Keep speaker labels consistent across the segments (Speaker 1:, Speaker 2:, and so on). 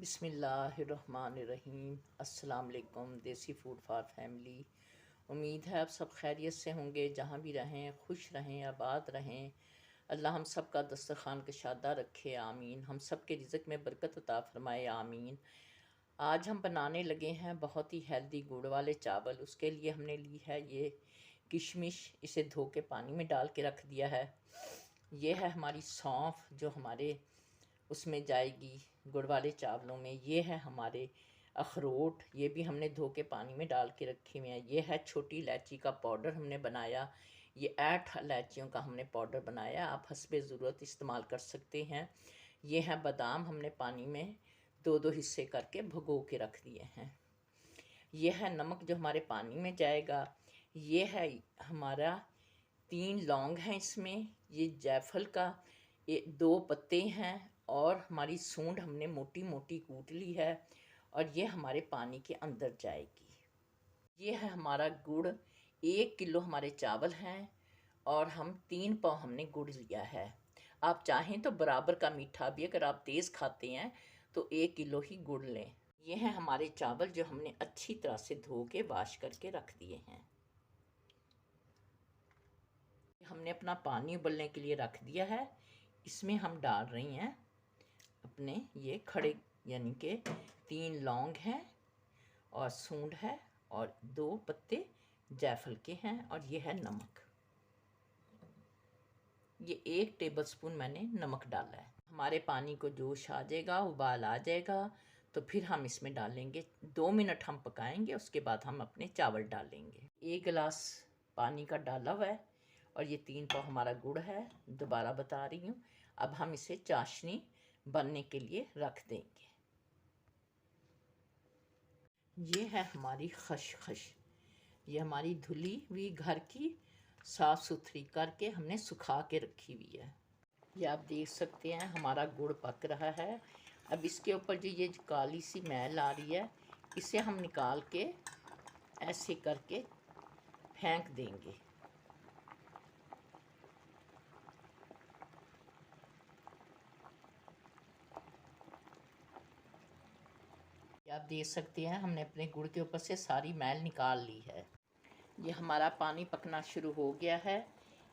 Speaker 1: बिस्मिल्लाहिर्रहमानिर्रहीम। अस्सलाम वालेकुम। देसी फूड फॉर फैमिली। उम्मीद है आप सब खैरियत से होंगे, जहाँ भी रहें खुश रहें, आबाद रहें। अल्लाह हम सब का दस्तरखान कशादा रखे, आमीन। हम सब के रिज़्क़ में बरकत अता फरमाए, आमीन। आज हम बनाने लगे हैं बहुत ही हेल्दी गुड़ वाले चावल। उसके लिए हमने ली है ये किशमिश, इसे धो के पानी में डाल के रख दिया है। ये है हमारी सौंफ जो हमारे उसमें जाएगी गुड़ वाले चावलों में। ये है हमारे अखरोट, ये भी हमने धो के पानी में डाल के रखे हुए हैं। ये है छोटी इलायची का पाउडर हमने बनाया। ये 8 इलायचियों का हमने पाउडर बनाया, आप हस्बे ज़रूरत इस्तेमाल कर सकते हैं। ये है बादाम, हमने पानी में 2-2 हिस्से करके भिगो के रख दिए हैं। ये है नमक जो हमारे पानी में जाएगा। ये है हमारा 3 लौंग हैं इसमें। ये जायफल का 2 पत्ते हैं और हमारी सूंड हमने मोटी मोटी कूट ली है और ये हमारे पानी के अंदर जाएगी। ये है हमारा गुड़। 1 किलो हमारे चावल हैं और हम 3 पाव हमने गुड़ लिया है। आप चाहें तो बराबर का मीठा भी, अगर आप तेज़ खाते हैं तो 1 किलो ही गुड़ लें। ये हैं हमारे चावल जो हमने अच्छी तरह से धो के वाश करके रख दिए हैं। हमने अपना पानी उबलने के लिए रख दिया है। इसमें हम डाल रही हैं अपने ये खड़े, यानी कि 3 लौंग हैं और सूंड है और 2 पत्ते जायफल के हैं और ये है नमक। ये 1 टेबलस्पून मैंने नमक डाला है। हमारे पानी को जोश आ जाएगा, उबाल आ जाएगा तो फिर हम इसमें डालेंगे। 2 मिनट हम पकाएंगे, उसके बाद हम अपने चावल डालेंगे। 1 गिलास पानी का डाला हुआ है और ये 3 पाव हमारा गुड़ है। दोबारा बता रही हूँ। अब हम इसे चाशनी बनने के लिए रख देंगे। ये है हमारी खसखस। ये हमारी धुली हुई घर की साफ़ सुथरी करके हमने सुखा के रखी हुई है। ये आप देख सकते हैं हमारा गुड़ पक रहा है। अब इसके ऊपर जो ये काली सी मैल आ रही है, इसे हम निकाल के ऐसे करके फेंक देंगे। आप देख सकते हैं हमने अपने गुड़ के ऊपर से सारी मैल निकाल ली है। ये हमारा पानी पकना शुरू हो गया है।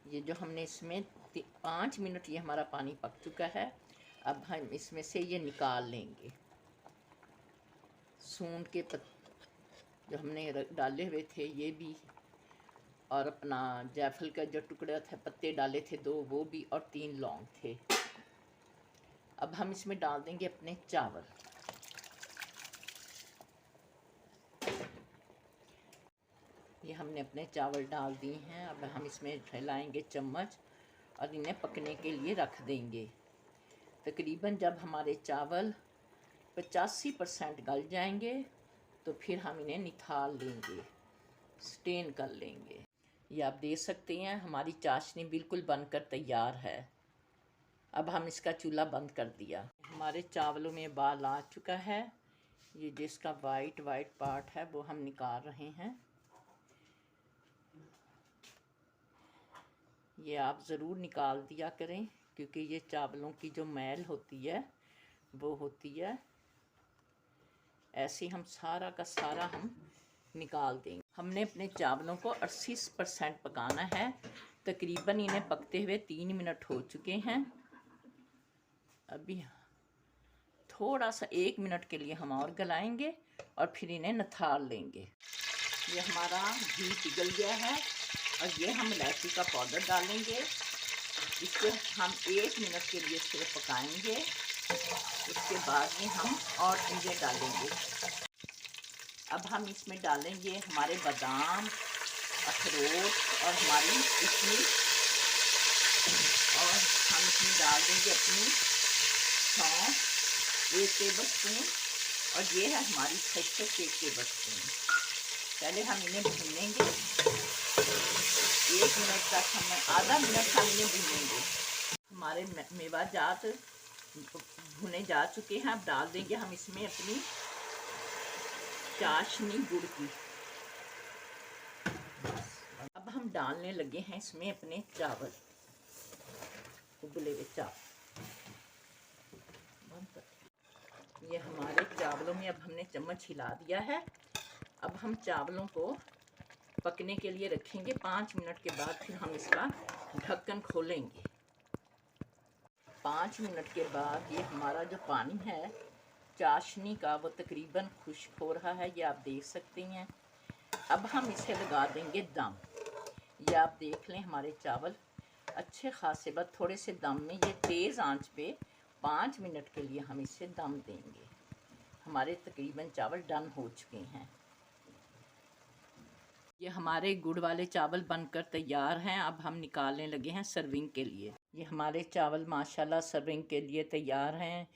Speaker 1: ये जो हमने इसमें 5 मिनट ये हमारा पानी पक चुका है। अब हम इसमें से ये निकाल लेंगे। सूंड के जो हमने डाले हुए थे ये भी, और अपना जायफल का जो टुकड़ा था, पत्ते डाले थे 2 वो भी, और 3 लौंग थे। अब हम इसमें डाल देंगे अपने चावल। ये हमने अपने चावल डाल दिए हैं। अब हम इसमें फैलाएंगे चम्मच और इन्हें पकने के लिए रख देंगे। तकरीबन जब हमारे चावल 85% गल जाएंगे तो फिर हम इन्हें निकाल लेंगे, स्टेन कर लेंगे। ये आप देख सकते हैं हमारी चाशनी बिल्कुल बनकर तैयार है। अब हम इसका चूल्हा बंद कर दिया। हमारे चावलों में बाल आ चुका है। ये जिसका वाइट पार्ट है वो हम निकाल रहे हैं। ये आप ज़रूर निकाल दिया करें, क्योंकि ये चावलों की जो मैल होती है वो होती है। ऐसे हम सारा का सारा हम निकाल देंगे। हमने अपने चावलों को 80% पकाना है। तकरीबन इन्हें पकते हुए 3 मिनट हो चुके हैं। अभी थोड़ा सा 1 मिनट के लिए हम और गलाएंगे और फिर इन्हें निथार लेंगे। ये हमारा घी पिघल गया है और ये हम इलायची का पाउडर डालेंगे। इसे हम 1 मिनट के लिए सिर्फ पकाएंगे। उसके बाद में हम और चीज़ें डालेंगे। अब हम इसमें डालेंगे हमारे बादाम, अखरोट और हमारी किशमिश, और हम इसमें डाल देंगे अपनी सौंफ 1 टेबलस्पून, और ये है हमारी खसखस 1 टेबलस्पून। पहले हम इन्हें भूनेंगे 1 मिनट तक। हमें आधा मिनट हम इन्हें भूनेंगे। हमारे मेवा जात भुने जा चुके हैं। अब डाल देंगे हम इसमें अपनी चाशनी गुड़ की। अब हम डालने लगे हैं इसमें अपने चावल, उबले हुए चावल। ये हमारे चावलों में अब हमने चम्मच हिला दिया है। अब हम चावलों को पकने के लिए रखेंगे। 5 मिनट के बाद फिर हम इसका ढक्कन खोलेंगे। 5 मिनट के बाद ये हमारा जो पानी है चाशनी का वो तकरीबन खुश्क हो रहा है, ये आप देख सकते हैं। अब हम इसे लगा देंगे दम। ये आप देख लें हमारे चावल अच्छे खासे बाद थोड़े से दम में, ये तेज़ आंच पे 5 मिनट के लिए हम इसे दम देंगे। हमारे तकरीबन चावल डन हो चुके हैं। ये हमारे गुड़ वाले चावल बनकर तैयार हैं। अब हम निकालने लगे हैं सर्विंग के लिए। ये हमारे चावल माशाल्लाह सर्विंग के लिए तैयार हैं।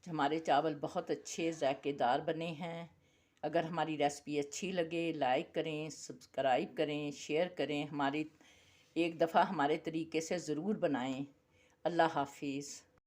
Speaker 1: हमारे चावल बहुत अच्छे ज़ायकेदार बने हैं। अगर हमारी रेसिपी अच्छी लगे लाइक करें, सब्सक्राइब करें, शेयर करें। हमारी एक दफ़ा हमारे तरीके से ज़रूर बनाएं। अल्लाह हाफिज़।